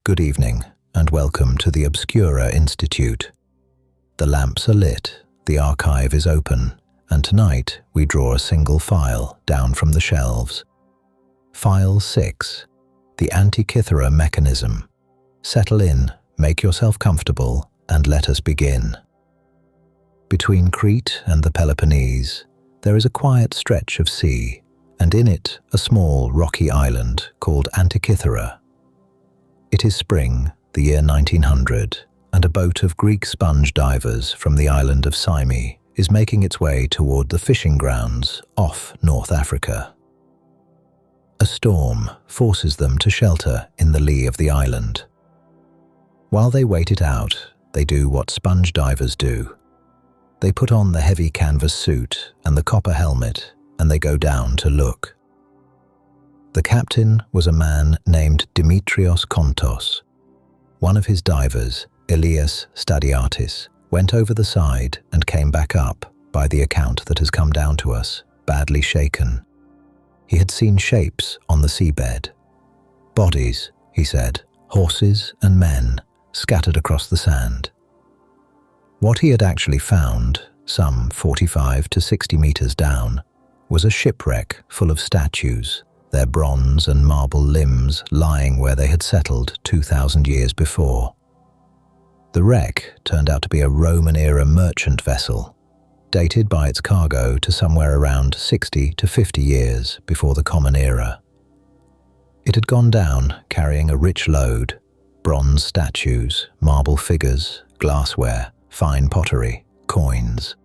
Good evening, and welcome to the Obscura Institute. The lamps are lit, the archive is open, and tonight we draw a single file down from the shelves. File 6, the Antikythera mechanism. Settle in, make yourself comfortable, and let us begin. Between Crete and the Peloponnese, there is a quiet stretch of sea, and in it a small rocky island called Antikythera. It is spring, the year 1900, and a boat of Greek sponge divers from the island of Symi is making its way toward the fishing grounds off North Africa. A storm forces them to shelter in the lee of the island. While they wait it out, they do what sponge divers do. They put on the heavy canvas suit and the copper helmet, and they go down to look. The captain was a man named Dimitrios Kontos. One of his divers, Elias Stadiatis, went over the side and came back up, by the account that has come down to us, badly shaken. He had seen shapes on the seabed. Bodies, he said, horses and men, scattered across the sand. What he had actually found, some 45 to 60 meters down, was a shipwreck full of statues, their bronze and marble limbs lying where they had settled 2,000 years before. The wreck turned out to be a Roman-era merchant vessel, dated by its cargo to somewhere around 60 to 50 years before the Common Era. It had gone down carrying a rich load: bronze statues, marble figures, glassware, fine pottery, coins.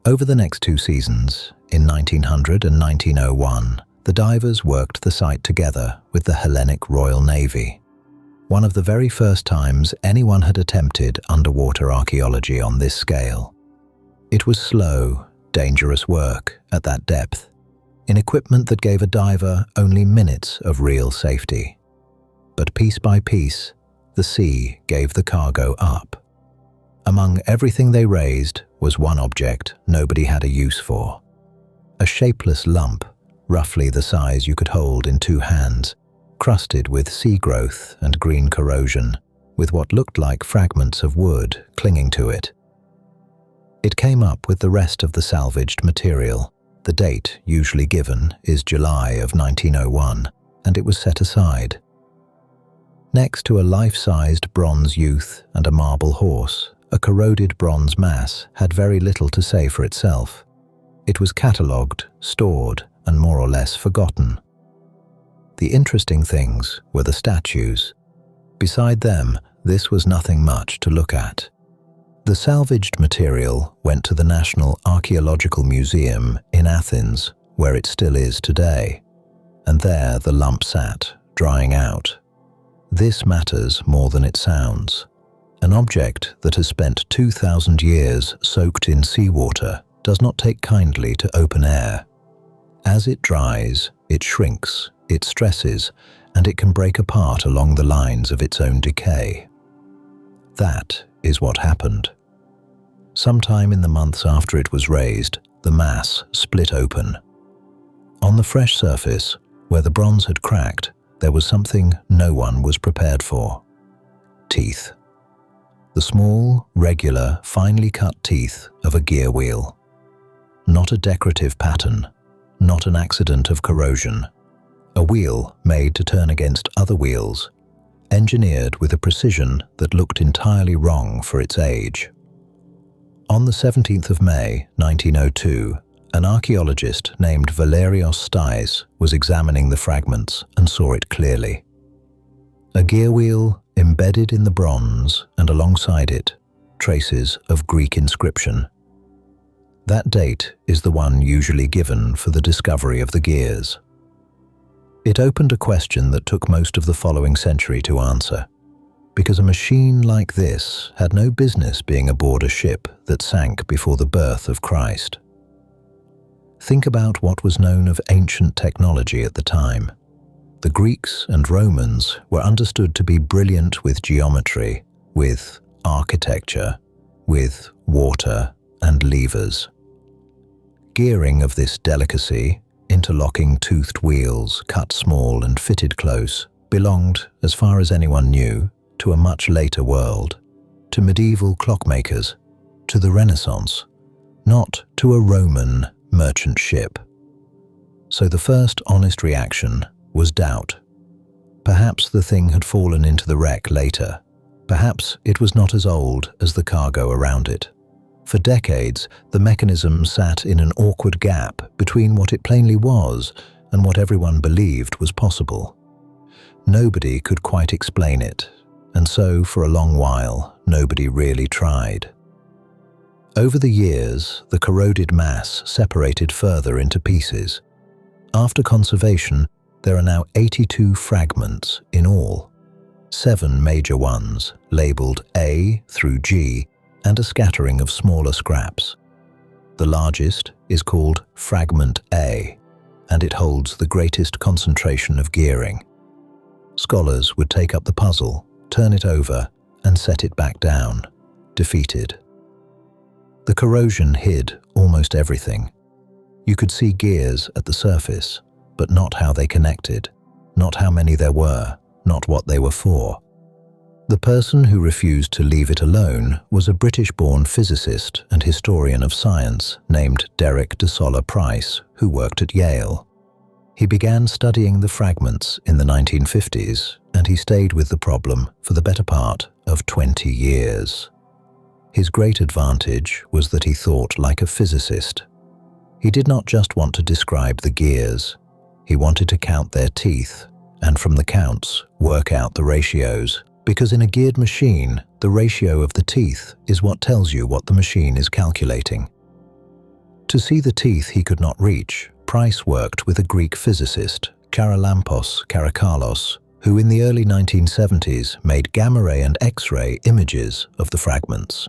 Over the next 2 seasons, in 1900 and 1901, the divers worked the site together with the Hellenic Royal Navy, one of the very first times anyone had attempted underwater archaeology on this scale. It was slow, dangerous work at that depth, in equipment that gave a diver only minutes of real safety. But piece by piece, the sea gave the cargo up. Among everything they raised was one object nobody had a use for: a shapeless lump, roughly the size you could hold in 2 hands, crusted with sea growth and green corrosion, with what looked like fragments of wood clinging to it. It came up with the rest of the salvaged material. The date usually given is July of 1901, and it was set aside. Next to a life-sized bronze youth and a marble horse, a corroded bronze mass had very little to say for itself. It was catalogued, stored, and more or less forgotten. The interesting things were the statues. Beside them, this was nothing much to look at. The salvaged material went to the National Archaeological Museum in Athens, where it still is today, and there the lump sat, drying out. This matters more than it sounds. An object that has spent 2,000 years soaked in seawater does not take kindly to open air. As it dries, it shrinks, it stresses, and it can break apart along the lines of its own decay. That is what happened. Sometime in the months after it was raised, the mass split open. On the fresh surface, where the bronze had cracked, there was something no one was prepared for: teeth. The small, regular, finely cut teeth of a gear wheel. Not a decorative pattern, not an accident of corrosion. A wheel made to turn against other wheels, engineered with a precision that looked entirely wrong for its age. On the 17th of May, 1902, an archaeologist named Valerios Stais was examining the fragments and saw it clearly. A gear wheel embedded in the bronze, and alongside it, traces of Greek inscription. That date is the one usually given for the discovery of the gears. It opened a question that took most of the following century to answer, because a machine like this had no business being aboard a ship that sank before the birth of Christ. Think about what was known of ancient technology at the time. The Greeks and Romans were understood to be brilliant with geometry, with architecture, with water and levers. Gearing of this delicacy, interlocking toothed wheels cut small and fitted close, belonged, as far as anyone knew, to a much later world, to medieval clockmakers, to the Renaissance, not to a Roman merchant ship. So the first honest reaction was doubt. Perhaps the thing had fallen into the wreck later. Perhaps it was not as old as the cargo around it. For decades, the mechanism sat in an awkward gap between what it plainly was and what everyone believed was possible. Nobody could quite explain it, and so for a long while, nobody really tried. Over the years, the corroded mass separated further into pieces. After conservation, there are now 82 fragments in all. 7 major ones, labeled A through G, and a scattering of smaller scraps. The largest is called Fragment A, and it holds the greatest concentration of gearing. Scholars would take up the puzzle, turn it over, and set it back down, defeated. The corrosion hid almost everything. You could see gears at the surface, but not how they connected, not how many there were, not what they were for. The person who refused to leave it alone was a British-born physicist and historian of science named Derek de Solla Price, who worked at Yale. He began studying the fragments in the 1950s, and he stayed with the problem for the better part of 20 years. His great advantage was that he thought like a physicist. He did not just want to describe the gears. He wanted to count their teeth, and from the counts, work out the ratios. Because in a geared machine, the ratio of the teeth is what tells you what the machine is calculating. To see the teeth he could not reach, Price worked with a Greek physicist, Charalampos Karakalos, who in the early 1970s made gamma-ray and X-ray images of the fragments.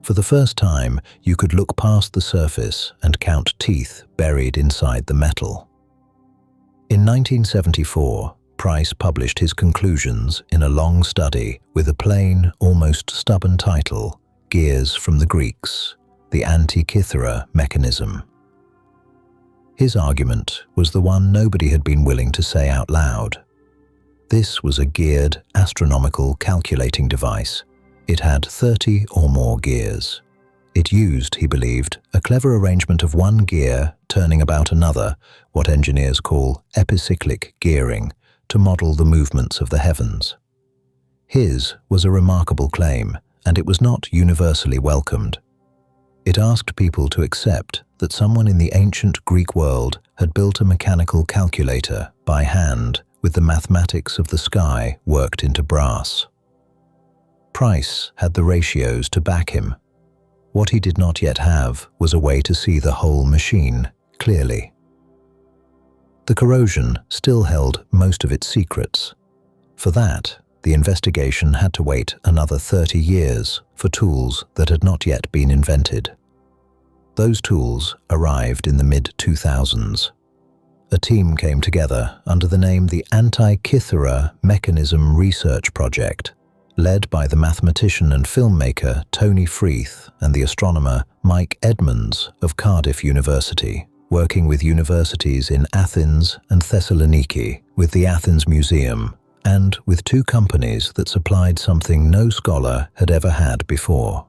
For the first time, you could look past the surface and count teeth buried inside the metal. In 1974, Price published his conclusions in a long study with a plain, almost stubborn title, Gears from the Greeks, the Antikythera Mechanism. His argument was the one nobody had been willing to say out loud. This was a geared, astronomical calculating device. It had 30 or more gears. It used, he believed, a clever arrangement of one gear turning about another, what engineers call epicyclic gearing, to model the movements of the heavens. His was a remarkable claim, and it was not universally welcomed. It asked people to accept that someone in the ancient Greek world had built a mechanical calculator by hand with the mathematics of the sky worked into brass. Price had the ratios to back him. What he did not yet have was a way to see the whole machine clearly. The corrosion still held most of its secrets. For that, the investigation had to wait another 30 years for tools that had not yet been invented. Those tools arrived in the mid-2000s. A team came together under the name the Antikythera Mechanism Research Project, led by the mathematician and filmmaker Tony Freeth and the astronomer Mike Edmonds of Cardiff University, working with universities in Athens and Thessaloniki, with the Athens Museum, and with 2 companies that supplied something no scholar had ever had before.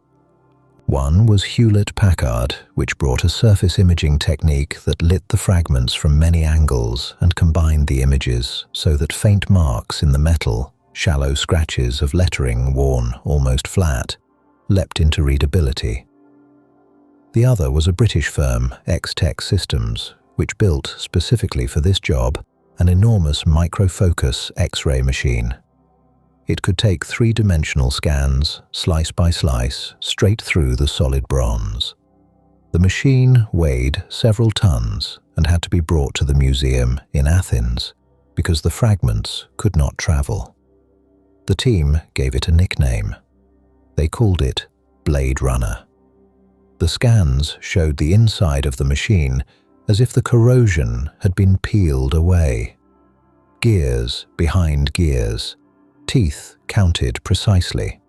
One was Hewlett-Packard, which brought a surface imaging technique that lit the fragments from many angles and combined the images so that faint marks in the metal, shallow scratches of lettering worn almost flat, leapt into readability. The other was a British firm, X-Tech Systems, which built, specifically for this job, an enormous microfocus X-ray machine. It could take 3-dimensional scans, slice by slice, straight through the solid bronze. The machine weighed several tons and had to be brought to the museum in Athens because the fragments could not travel. The team gave it a nickname. They called it Blade Runner. The scans showed the inside of the machine as if the corrosion had been peeled away. Gears behind gears, teeth counted precisely,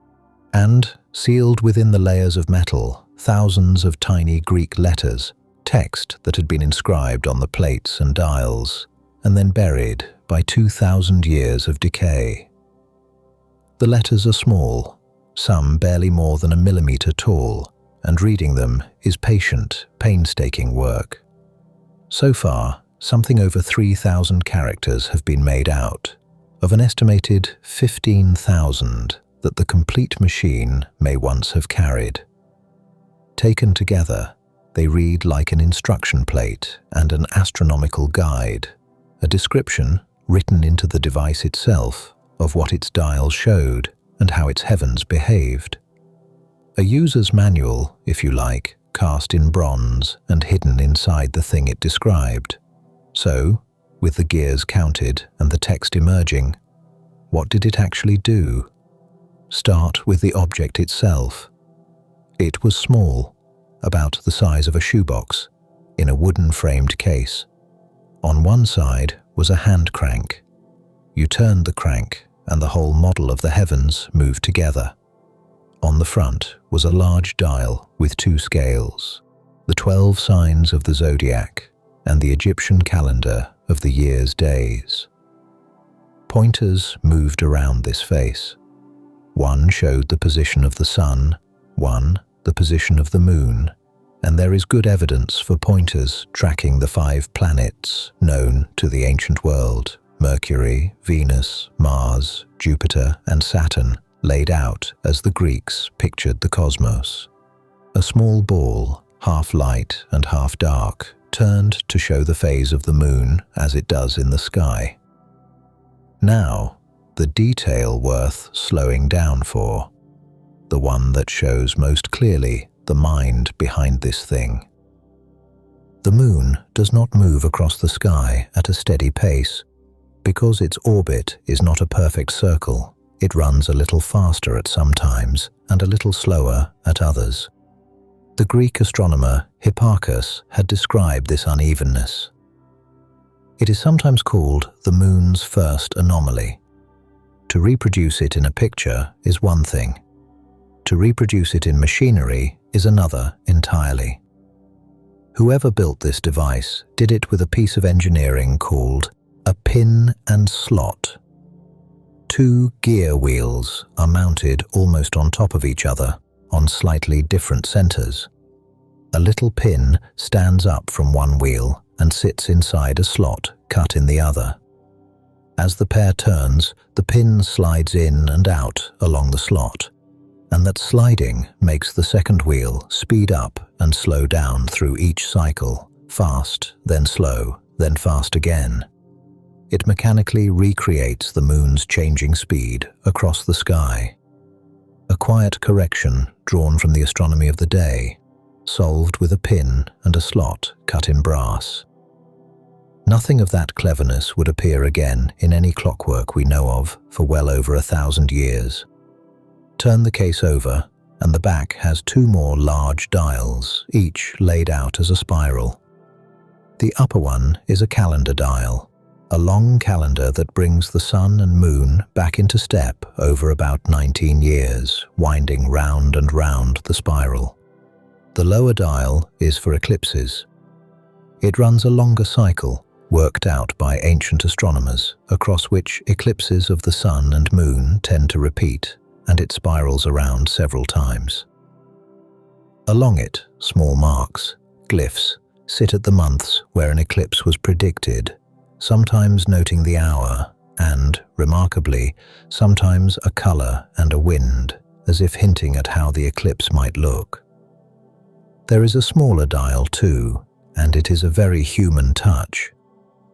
and, sealed within the layers of metal, thousands of tiny Greek letters, text that had been inscribed on the plates and dials, and then buried by 2,000 years of decay. The letters are small, some barely more than a millimeter tall, and reading them is patient, painstaking work. So far, something over 3,000 characters have been made out, of an estimated 15,000 that the complete machine may once have carried. Taken together, they read like an instruction plate and an astronomical guide, a description written into the device itself of what its dial showed and how its heavens behaved. A user's manual, if you like, cast in bronze and hidden inside the thing it described. So, with the gears counted and the text emerging, what did it actually do? Start with the object itself. It was small, about the size of a shoebox, in a wooden framed case. On one side was a hand crank. You turned the crank and the whole model of the heavens moved together. On the front was a large dial with 2 scales, the 12 signs of the zodiac and the Egyptian calendar of the year's days. Pointers moved around this face. One showed the position of the sun, one the position of the moon, and there is good evidence for pointers tracking the 5 planets known to the ancient world: Mercury, Venus, Mars, Jupiter, and Saturn, laid out as the Greeks pictured the cosmos. A small ball, half light and half dark, turned to show the phase of the moon as it does in the sky. Now, the detail worth slowing down for, the one that shows most clearly the mind behind this thing. The moon does not move across the sky at a steady pace. Because its orbit is not a perfect circle, it runs a little faster at some times and a little slower at others. The Greek astronomer Hipparchus had described this unevenness. It is sometimes called the moon's first anomaly. To reproduce it in a picture is one thing. To reproduce it in machinery is another entirely. Whoever built this device did it with a piece of engineering called a pin and slot. 2 gear wheels are mounted almost on top of each other on slightly different centers. A little pin stands up from one wheel and sits inside a slot cut in the other. As the pair turns, the pin slides in and out along the slot, and that sliding makes the second wheel speed up and slow down through each cycle, fast, then slow, then fast again. It mechanically recreates the moon's changing speed across the sky. A quiet correction drawn from the astronomy of the day, solved with a pin and a slot cut in brass. Nothing of that cleverness would appear again in any clockwork we know of for well over 1,000 years. Turn the case over, and the back has 2 more large dials, each laid out as a spiral. The upper one is a calendar dial, a long calendar that brings the sun and moon back into step over about 19 years, winding round and round the spiral. The lower dial is for eclipses. It runs a longer cycle, worked out by ancient astronomers, across which eclipses of the sun and moon tend to repeat, and it spirals around several times. Along it, small marks, glyphs, sit at the months where an eclipse was predicted, sometimes noting the hour and, remarkably, sometimes a color and a wind, as if hinting at how the eclipse might look. There is a smaller dial too, and it is a very human touch.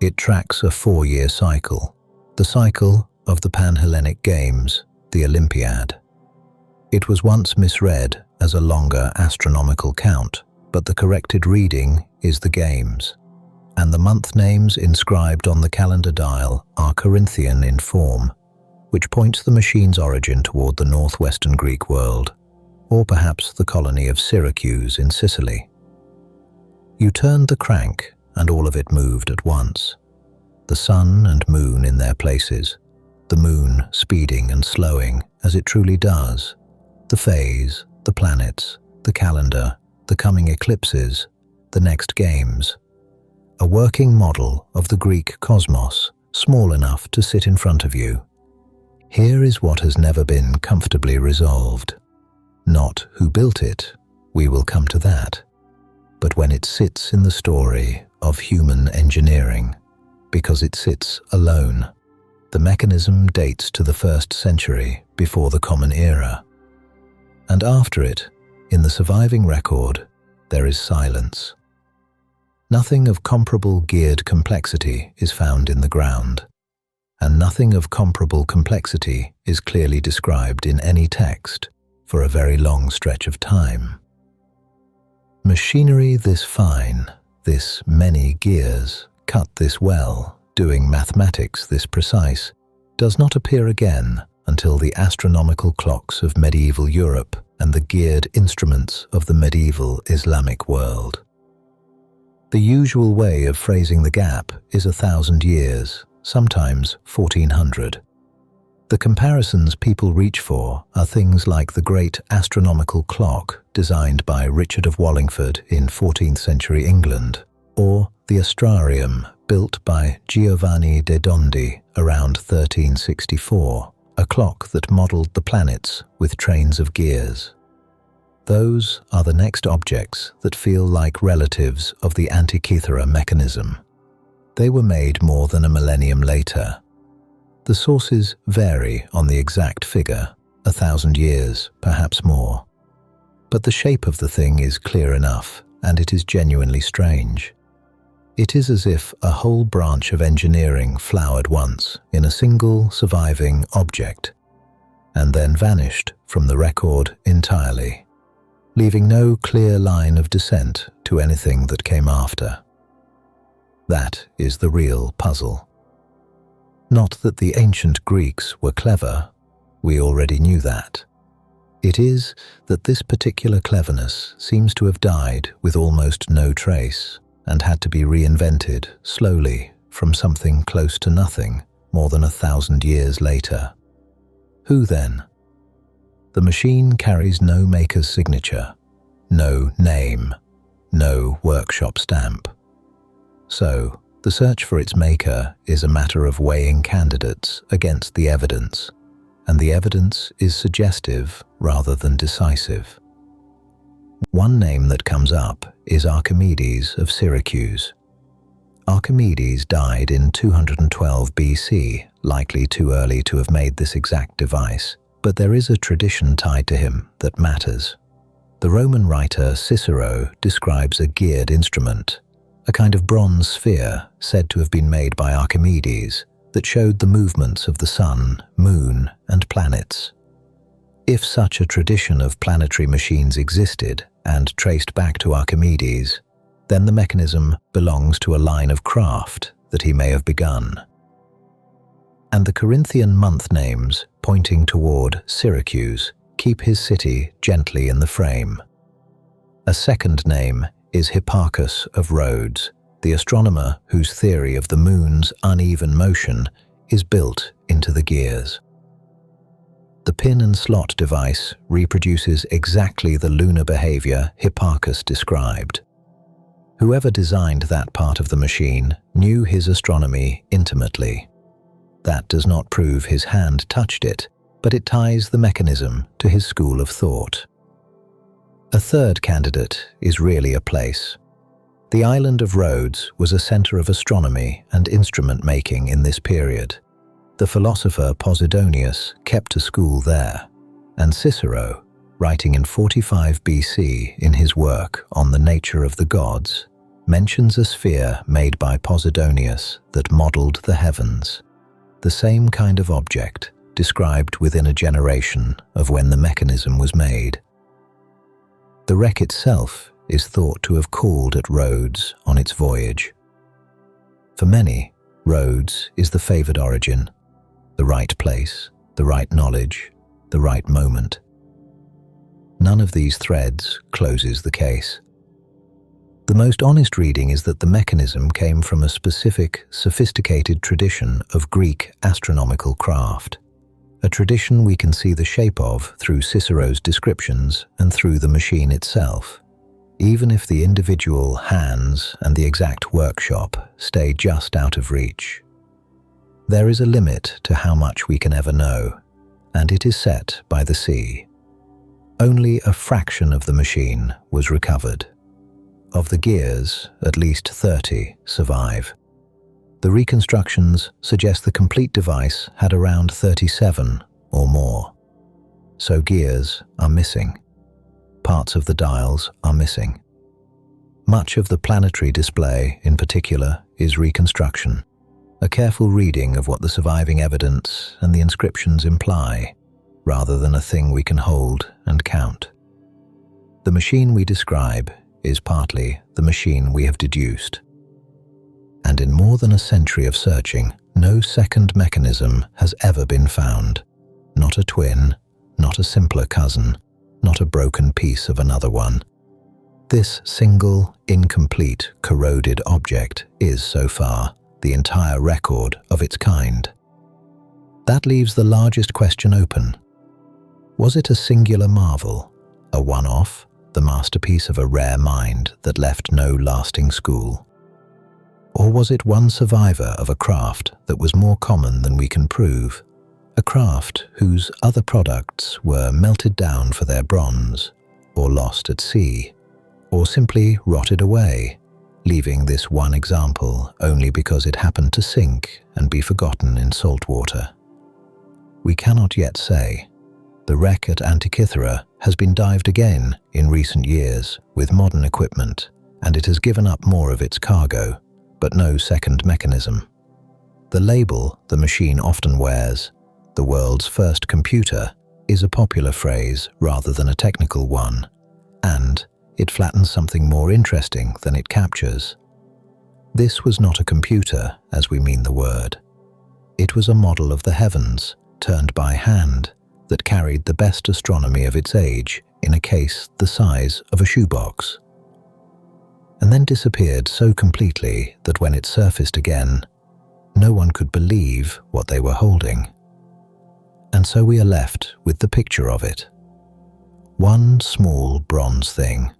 It tracks a 4-year cycle, the cycle of the Pan-Hellenic Games, the Olympiad. It was once misread as a longer astronomical count, but the corrected reading is the Games, and the month names inscribed on the calendar dial are Corinthian in form, which points the machine's origin toward the northwestern Greek world, or perhaps the colony of Syracuse in Sicily. You turned the crank, and all of it moved at once. The sun and moon in their places, the moon speeding and slowing as it truly does, the phase, the planets, the calendar, the coming eclipses, the next games. a working model of the Greek cosmos, small enough to sit in front of you. Here is what has never been comfortably resolved. Not who built it, we will come to that, but when it sits in the story of human engineering, because it sits alone. The mechanism dates to the 1st century before the Common Era. And after it, in the surviving record, there is silence. Nothing of comparable geared complexity is found in the ground, and nothing of comparable complexity is clearly described in any text for a very long stretch of time. Machinery this fine, this many gears, cut this well, doing mathematics this precise, does not appear again until the astronomical clocks of medieval Europe and the geared instruments of the medieval Islamic world. The usual way of phrasing the gap is 1,000 years, sometimes 1400. The comparisons people reach for are things like the great astronomical clock designed by Richard of Wallingford in 14th century England, or the astrarium built by Giovanni de Dondi around 1364, a clock that modelled the planets with trains of gears. Those are the next objects that feel like relatives of the Antikythera mechanism. They were made more than a millennium later. The sources vary on the exact figure, 1,000 years, perhaps more. But the shape of the thing is clear enough, and it is genuinely strange. It is as if a whole branch of engineering flowered once in a single surviving object, and then vanished from the record entirely, leaving no clear line of descent to anything that came after. That is the real puzzle. Not that the ancient Greeks were clever, we already knew that. It is that this particular cleverness seems to have died with almost no trace and had to be reinvented slowly from something close to nothing more than 1,000 years later. Who then? The machine carries no maker's signature, no name, no workshop stamp. So, the search for its maker is a matter of weighing candidates against the evidence, and the evidence is suggestive rather than decisive. One name that comes up is Archimedes of Syracuse. Archimedes died in 212 BC, likely too early to have made this exact device, but there is a tradition tied to him that matters. The Roman writer Cicero describes a geared instrument, a kind of bronze sphere said to have been made by Archimedes that showed the movements of the sun, moon, and planets. If such a tradition of planetary machines existed and traced back to Archimedes, then the mechanism belongs to a line of craft that he may have begun. And the Corinthian month names pointing toward Syracuse keep his city gently in the frame. A second name is Hipparchus of Rhodes, the astronomer whose theory of the moon's uneven motion is built into the gears. The pin and slot device reproduces exactly the lunar behavior Hipparchus described. Whoever designed that part of the machine knew his astronomy intimately. That does not prove his hand touched it, but it ties the mechanism to his school of thought. A third candidate is really a place. The island of Rhodes was a center of astronomy and instrument making in this period. The philosopher Posidonius kept a school there, and Cicero, writing in 45 BC in his work on the nature of the gods, mentions a sphere made by Posidonius that modeled the heavens, the same kind of object described within a generation of when the mechanism was made. The wreck itself is thought to have called at Rhodes on its voyage. For many, Rhodes is the favored origin, the right place, the right knowledge, the right moment. None of these threads closes the case. The most honest reading is that the mechanism came from a specific, sophisticated tradition of Greek astronomical craft, a tradition we can see the shape of through Cicero's descriptions and through the machine itself. even if the individual hands and the exact workshop stay just out of reach. There is a limit to how much we can ever know, and it is set by the sea. Only a fraction of the machine was recovered. Of the gears, at least 30 survive. The reconstructions suggest the complete device had around 37 or more. So gears are missing. Parts of the dials are missing. Much of the planetary display, in particular, is reconstruction, a careful reading of what the surviving evidence and the inscriptions imply, rather than a thing we can hold and count. The machine we describe is partly the machine we have deduced. And in more than a century of searching, no second mechanism has ever been found. Not a twin, not a simpler cousin, not a broken piece of another one. This single, incomplete, corroded object is, so far, the entire record of its kind. That leaves the largest question open. Was it a singular marvel, a one-off, the masterpiece of a rare mind that left no lasting school? Or was it one survivor of a craft that was more common than we can prove? A craft whose other products were melted down for their bronze, or lost at sea, or simply rotted away, leaving this one example only because it happened to sink and be forgotten in salt water. We cannot yet say. The wreck at Antikythera has been dived again in recent years with modern equipment, and it has given up more of its cargo, but no second mechanism. The label the machine often wears, "the world's first computer," is a popular phrase rather than a technical one, and it flattens something more interesting than it captures. This was not a computer as we mean the word. It was a model of the heavens, turned by hand, that carried the best astronomy of its age in a case the size of a shoebox, and then disappeared so completely that when it surfaced again, no one could believe what they were holding. And so we are left with the picture of it. One small bronze thing,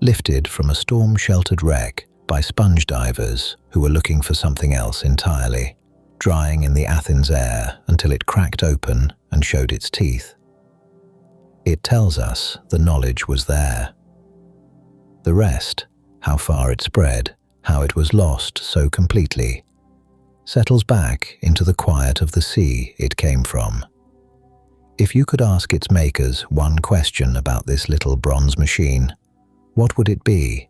lifted from a storm-sheltered wreck by sponge divers who were looking for something else entirely, drying in the Athens air until it cracked open and showed its teeth. It tells us the knowledge was there. The rest, how far it spread, how it was lost so completely, settles back into the quiet of the sea it came from. If you could ask its makers one question about this little bronze machine, what would it be?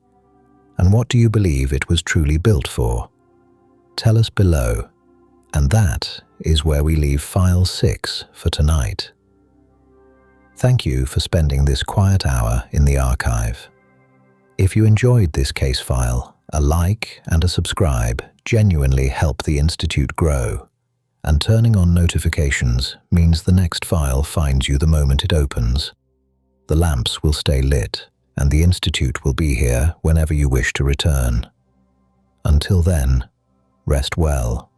And what do you believe it was truly built for? Tell us below. And that is where we leave File 6 for tonight. Thank you for spending this quiet hour in the archive. If you enjoyed this case file, a like and a subscribe genuinely help the Institute grow, and turning on notifications means the next file finds you the moment it opens. The lamps will stay lit, and the Institute will be here whenever you wish to return. Until then, rest well.